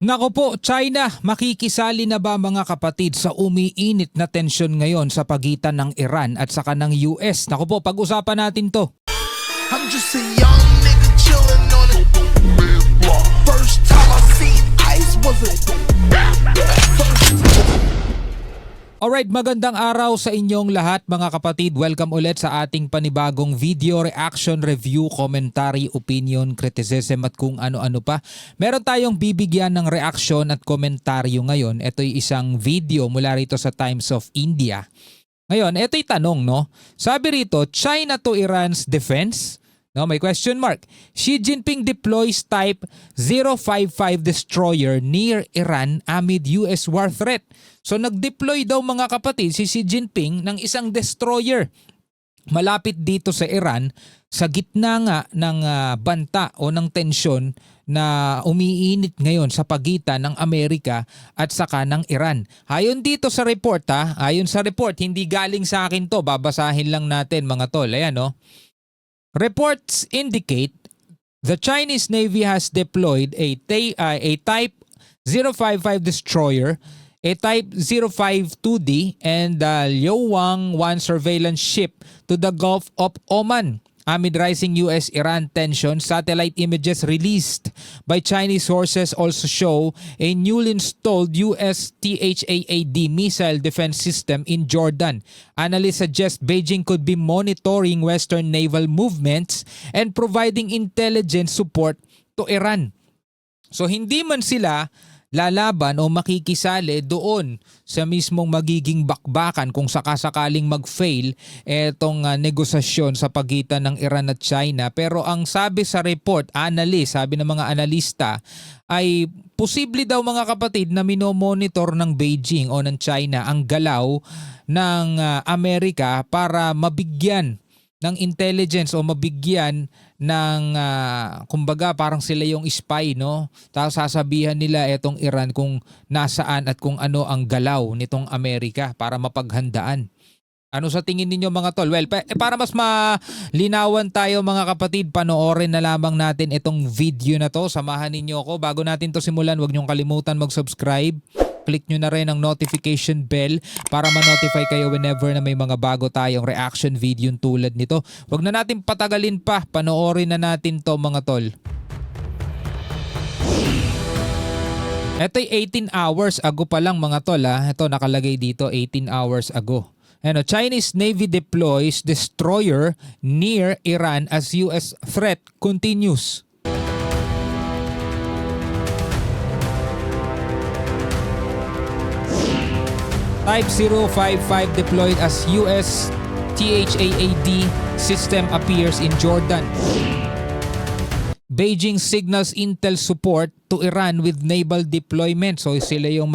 Nako po, China, makikisali na ba mga kapatid sa umiinit na tensyon ngayon sa pagitan ng Iran at saka ng US? Nako po, pag-usapan natin to. I'm just a young nigga chillin' on it. First time I seen ice was a Alright, magandang araw sa inyong lahat mga kapatid. Welcome ulit sa ating panibagong video, reaction, review, commentary, opinion, criticism at kung ano-ano pa. Meron tayong bibigyan ng reaction at komentaryo ngayon. Ito'y isang video mula rito sa Times of India. Ngayon, ito'y tanong, no? Sabi rito, China to Iran's defense? No, may question mark. Xi Jinping deploys Type 055 destroyer near Iran amid US war threat. So nag-deploy daw mga kapatid si Xi Jinping ng isang destroyer malapit dito sa Iran sa gitna nga ng banta o ng tensyon na umiinit ngayon sa pagitan ng Amerika at saka ng Iran. Ayon dito sa report ayon sa report, hindi galing sa akin to, babasahin lang natin mga tol. Ayan no. Reports indicate the Chinese Navy has deployed a Type 055 destroyer, a Type 052D, and the Liuwang-1 surveillance ship to the Gulf of Oman. Amid rising US-Iran tension, satellite images released by Chinese sources also show a newly installed US THAAD missile defense system in Jordan. Analysts suggest Beijing could be monitoring Western naval movements and providing intelligence support to Iran. So hindi man sila lalaban o makikisali doon sa mismong magiging bakbakan kung sakasakaling mag-fail etong negosasyon sa pagitan ng Iran at China. Pero ang sabi sa report, sabi ng mga analista, ay posible daw mga kapatid na minomonitor ng Beijing o ng China ang galaw ng Amerika para mabigyan ng intelligence o mabigyan ng kumbaga parang sila yung spy, no? Tapos sasabihan nila etong Iran kung nasaan at kung ano ang galaw nitong Amerika para mapaghandaan. Ano sa tingin ninyo mga tol? Well, para mas malinawan tayo mga kapatid, panoorin na lamang natin itong video na to. Samahan ninyo ako. Bago natin to simulan, huwag niyong kalimutan mag-subscribe. Click nyo na rin ang notification bell para ma-notify kayo whenever na may mga bago tayong reaction video tulad nito. Huwag na natin patagalin pa, panoorin na natin to mga tol. Ito'y 18 hours ago pa lang mga tol Ito nakalagay dito 18 hours ago. Chinese Navy deploys destroyer near Iran as US threat continues. Type 055 deployed as US THAAD system appears in Jordan. Beijing signals intel support to Iran with naval deployment. So sila yung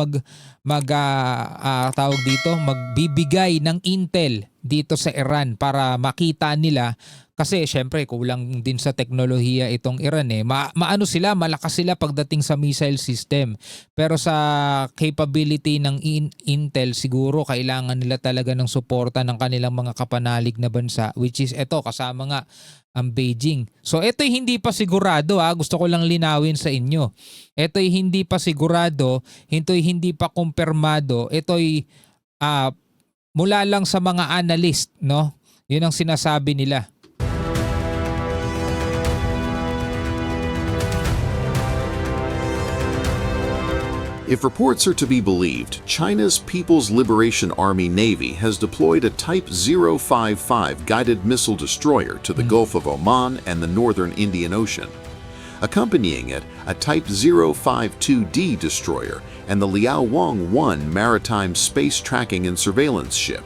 magbibigay ng intel dito sa Iran para makita nila. Kasi syempre kulang din sa teknolohiya itong Iran maano sila, malakas sila pagdating sa missile system. Pero sa capability ng Intel siguro kailangan nila talaga ng suporta ng kanilang mga kapanalig na bansa, which is ito kasama nga ang Beijing. So ito'y hindi pa sigurado gusto ko lang linawin sa inyo. Ito'y hindi pa sigurado, ito'y hindi pa kumpirmado. Ito'y mula lang sa mga analyst, no? 'Yun ang sinasabi nila. If reports are to be believed, China's People's Liberation Army Navy has deployed a Type 055 guided missile destroyer to the Gulf of Oman and the northern Indian Ocean. Accompanying it, a Type 052D destroyer and the Liaowang-1 maritime space tracking and surveillance ship.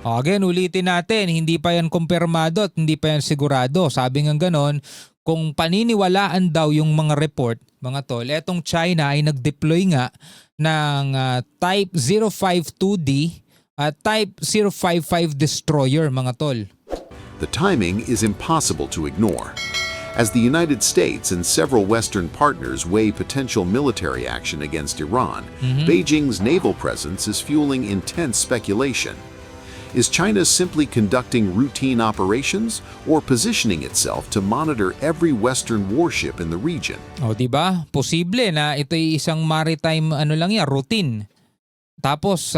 Again, ulitin natin, hindi pa yan kumpirmado at hindi pa yan sigurado. Sabi nga ganon, kung paniniwalaan daw yung mga report, mga tol, etong China ay nag-deploy nga ng Type 052D at Type 055 destroyer, mga tol. The timing is impossible to ignore. As the United States and several Western partners weigh potential military action against Iran, Beijing's naval presence is fueling intense speculation. Is China simply conducting routine operations or positioning itself to monitor every Western warship in the region? O, di ba? Posible na ito'y isang maritime routine. Tapos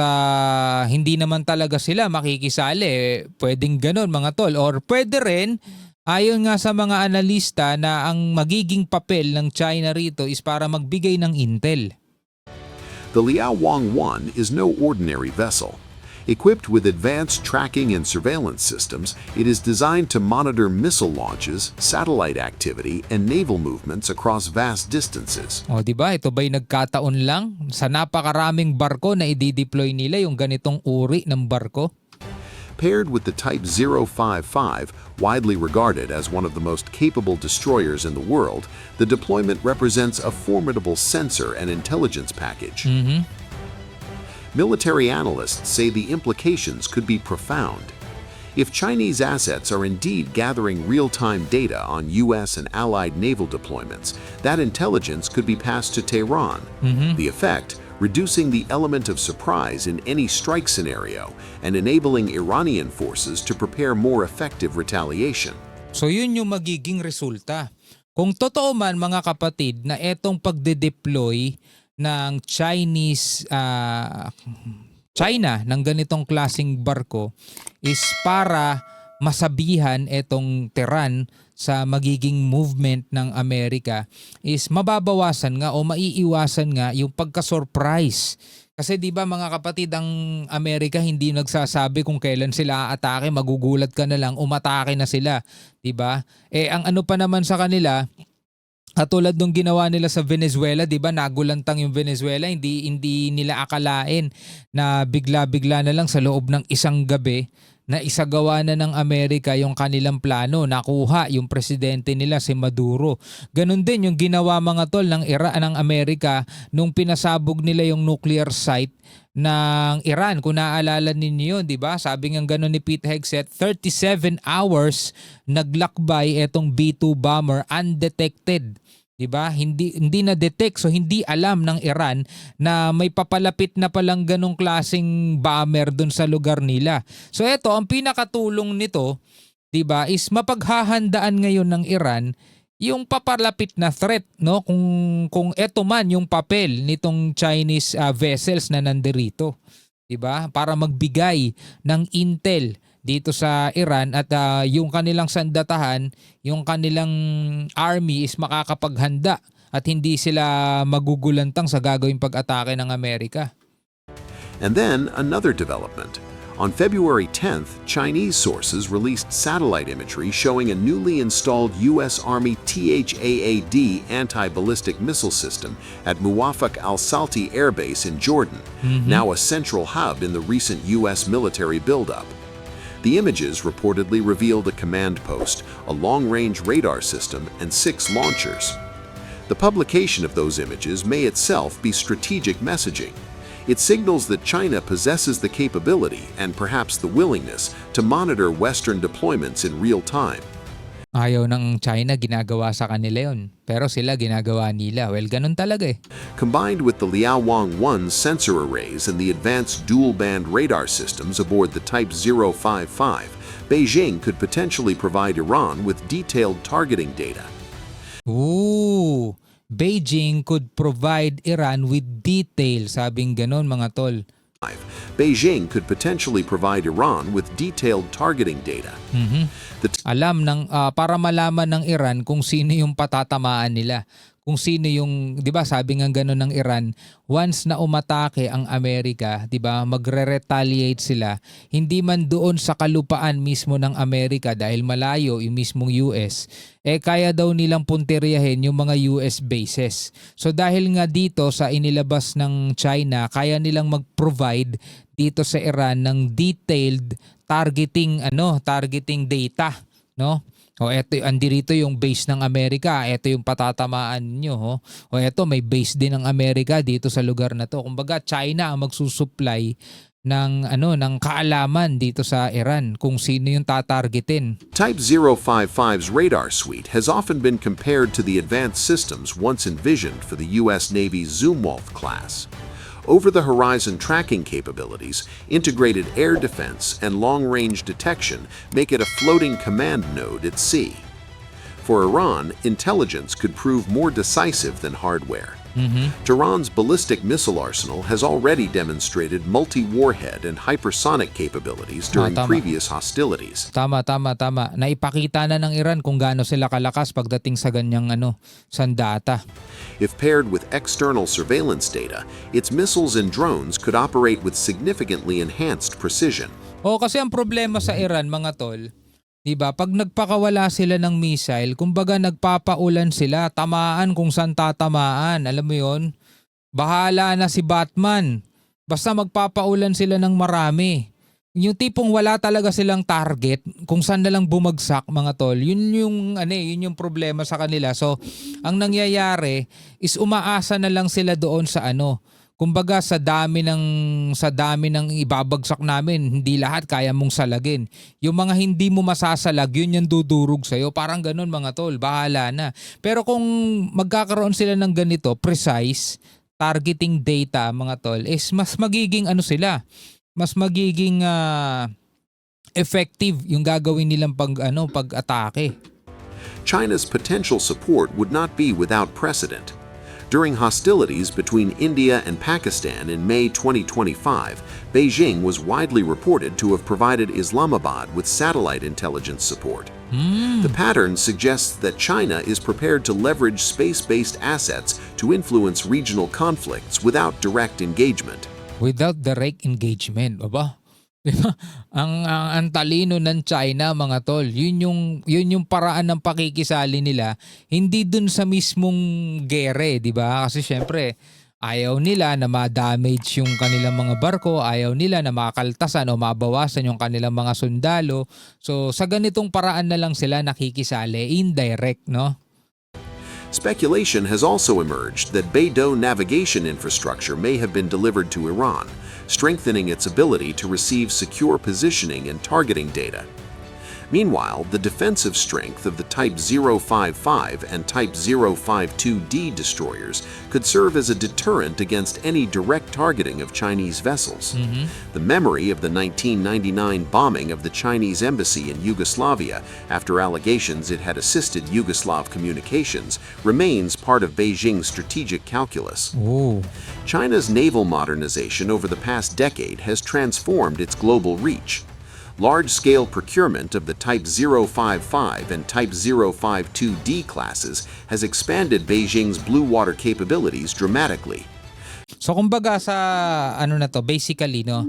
hindi naman talaga sila makikisali. Pwedeng ganun mga tol. Or pwede rin, ayon nga sa mga analista na ang magiging papel ng China rito is para magbigay ng intel. The Liaowang 1 is no ordinary vessel. Equipped with advanced tracking and surveillance systems, it is designed to monitor missile launches, satellite activity, and naval movements across vast distances. O, di ba? Ito ba'y nagkataon lang sa napakaraming barko na i-deploy nila yung ganitong uri ng barko? Paired with the Type 055, widely regarded as one of the most capable destroyers in the world, the deployment represents a formidable sensor and intelligence package. Military analysts say the implications could be profound. If Chinese assets are indeed gathering real-time data on U.S. and allied naval deployments, that intelligence could be passed to Tehran. The effect, reducing the element of surprise in any strike scenario and enabling Iranian forces to prepare more effective retaliation. So yun yung magiging resulta. Kung totoo man mga kapatid na etong pagde-deploy ng China ng ganitong klasing barko is para masabihan etong Tehran sa magiging movement ng Amerika is mababawasan nga o maiiwasan nga yung pagka-surprise. Kasi 'di ba mga kapatid, ang Amerika hindi nagsasabi kung kailan sila aatake, magugulat ka na lang umatake na sila, 'di ba? Ang ano pa naman sa kanila, katulad nung ginawa nila sa Venezuela, 'di ba? Nagulantang yung Venezuela, hindi nila akalain na bigla-bigla na lang sa loob ng isang gabi na isagawa na ng Amerika yung kanilang plano, nakuha yung presidente nila si Maduro. Ganon din yung ginawa mga tol ng ng Amerika nung pinasabog nila yung nuclear site ng Iran. Kung naaalala ninyo yun, di ba? Sabi nga gano'n ni Pete Hegseth, 37 hours naglakbay etong B-2 bomber undetected. Di ba? Hindi na detect, so hindi alam ng Iran na may papalapit na palang ganong klaseng bomber doon sa lugar nila. So eto, ang pinakatulong nito, di ba, is mapaghahandaan ngayon ng Iran yung papalapit na threat, no? Kung eto man yung papel nitong Chinese vessels na nandirito, di ba? Para magbigay ng intel dito sa Iran at yung kanilang sandatahan, yung kanilang army is makakapaghanda at hindi sila magugulantang sa gagawing pag-atake ng Amerika. And then another development. On February 10th, Chinese sources released satellite imagery showing a newly installed U.S. Army THAAD anti-ballistic missile system at Muwafaq al-Salti Air Base in Jordan, now a central hub in the recent U.S. military buildup. The images reportedly revealed a command post, a long-range radar system, and 6 launchers. The publication of those images may itself be strategic messaging. It signals that China possesses the capability and perhaps the willingness to monitor Western deployments in real time. Ayaw ng China, ginagawa sa kanila yun. Pero sila ginagawa nila. Well, ganun talaga eh. Combined with the Liaowang 1 sensor arrays and the advanced dual-band radar systems aboard the Type 055, Beijing could potentially provide Iran with detailed targeting data. Ooh, Beijing could provide Iran with detail. Sabing ganun mga tol. Beijing could potentially provide Iran with detailed targeting data. Para malaman ng Iran kung sino yung patatamaan nila. Kung sino yung, 'di ba, sabi nga gano'n ng Iran, once na umatake ang Amerika, 'di ba, magre-retaliate sila, hindi man doon sa kalupaan mismo ng Amerika dahil malayo yung mismong US, kaya daw nilang punteriyahin yung mga US bases. So dahil nga dito sa inilabas ng China, kaya nilang mag-provide dito sa Iran ng detailed targeting data, no? O eto, andirito yung base ng Amerika, eto yung patatamaan niyo, ho. O eto, may base din ng Amerika dito sa lugar na to. Kumbaga China ang magsusupply ng kaalaman dito sa Iran kung sino yung tatargetin. Type 055's radar suite has often been compared to the advanced systems once envisioned for the U.S. Navy's Zumwalt class. Over-the-horizon tracking capabilities, integrated air defense, and long-range detection make it a floating command node at sea. For Iran, intelligence could prove more decisive than hardware. Tehran's ballistic missile arsenal has already demonstrated multi-warhead and hypersonic capabilities during Tama. previous hostilities. Tama. Naipakita na ng Iran kung gaano sila kalakas pagdating sa ganyang sandata. If paired with external surveillance data, its missiles and drones could operate with significantly enhanced precision. Kasi ang problema sa Iran, mga tol, diba, pag nagpakawala sila ng missile, kumbaga nagpapaulan sila, tamaan kung saan tatamaan. Alam mo yon? Bahala na si Batman. Basta magpapaulan sila ng marami. Yung tipong wala talaga silang target kung saan na lang bumagsak, mga tol. Yun yung problema sa kanila. So, ang nangyayari is umaasa na lang sila doon sa kumbaga sa dami ng ibabagsak namin, hindi lahat kaya mong salagin. Yung mga hindi mo masasalag, yun yung dudurog sa'yo. Parang ganun, mga tol, bahala na. Pero kung magkakaroon sila ng ganito, precise targeting data, mga tol, is mas magiging mas magiging effective yung gagawin nilang pag-atake. China's potential support would not be without precedent. During hostilities between India and Pakistan in May 2025, Beijing was widely reported to have provided Islamabad with satellite intelligence support. The pattern suggests that China is prepared to leverage space-based assets to influence regional conflicts without direct engagement. Without direct engagement, ba? Diba? Ang talino ng China, mga tol. Yun yung paraan ng pakikisali nila, hindi dun sa mismong gere, di ba? Kasi syempre, ayaw nila na ma-damage yung kanilang mga barko, ayaw nila na makaltasan o mabawasan yung kanilang mga sundalo. So sa ganitong paraan na lang sila nakikisali, indirect, no? Speculation has also emerged that Beidou navigation infrastructure may have been delivered to Iran, strengthening its ability to receive secure positioning and targeting data. Meanwhile, the defensive strength of the Type 055 and Type 052D destroyers could serve as a deterrent against any direct targeting of Chinese vessels. The memory of the 1999 bombing of the Chinese embassy in Yugoslavia after allegations it had assisted Yugoslav communications remains part of Beijing's strategic calculus. China's naval modernization over the past decade has transformed its global reach. Large-scale procurement of the Type 055 and Type 052D classes has expanded Beijing's blue water capabilities dramatically. So kumbaga sa basically, no,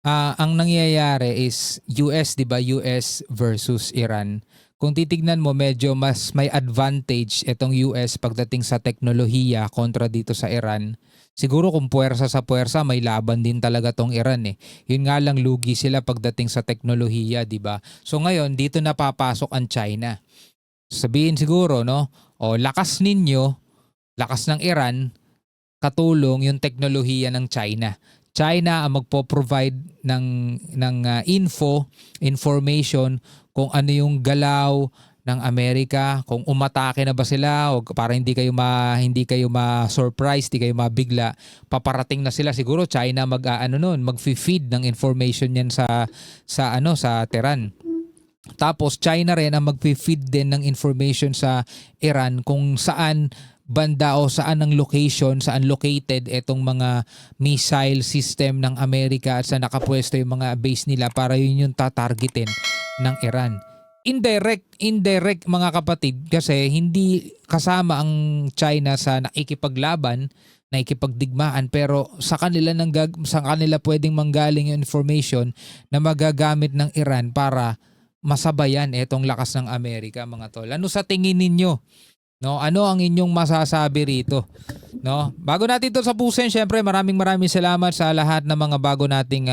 ang nangyayari is US, 'di ba? US versus Iran. Kung titignan mo, medyo mas may advantage itong US pagdating sa teknolohiya kontra dito sa Iran. Siguro kung puwersa sa puwersa, may laban din talaga tong Iran eh. Yun nga lang, lugi sila pagdating sa teknolohiya, di ba? So ngayon, dito na papasok ang China. Sabihin siguro, no? Lakas ninyo, lakas ng Iran, katulong yung teknolohiya ng China. China ang magpo-provide ng information kung ano yung galaw ng Amerika, kung umatake na ba sila o para hindi kayo ma-surprise, hindi kayo mabigla, paparating na sila. Siguro China mag-feed ng information yan sa Tehran. Tapos China rin ang mag-feed din ng information sa Iran kung saan banda o saan ang location, saan located itong mga missile system ng Amerika at saan nakapwesto yung mga base nila para yun yung tatargetin ng Iran. Indirect mga kapatid, kasi hindi kasama ang China sa nakikipaglaban, nakikipagdigmaan, pero sa kanila pwedeng manggaling yung information na magagamit ng Iran para masabayan itong lakas ng Amerika, mga tol. Ano sa tingin ninyo? No, ano ang inyong masasabi rito? No? Bago natin ito tapusin, syempre maraming salamat sa lahat ng mga bago nating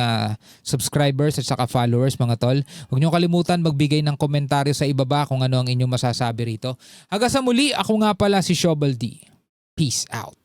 subscribers at saka followers, mga tol. Huwag niyo kalimutan magbigay ng komentaryo sa ibaba kung ano ang inyong masasabi rito. Hanggang sa muli, ako nga pala si Shobal D. Peace out.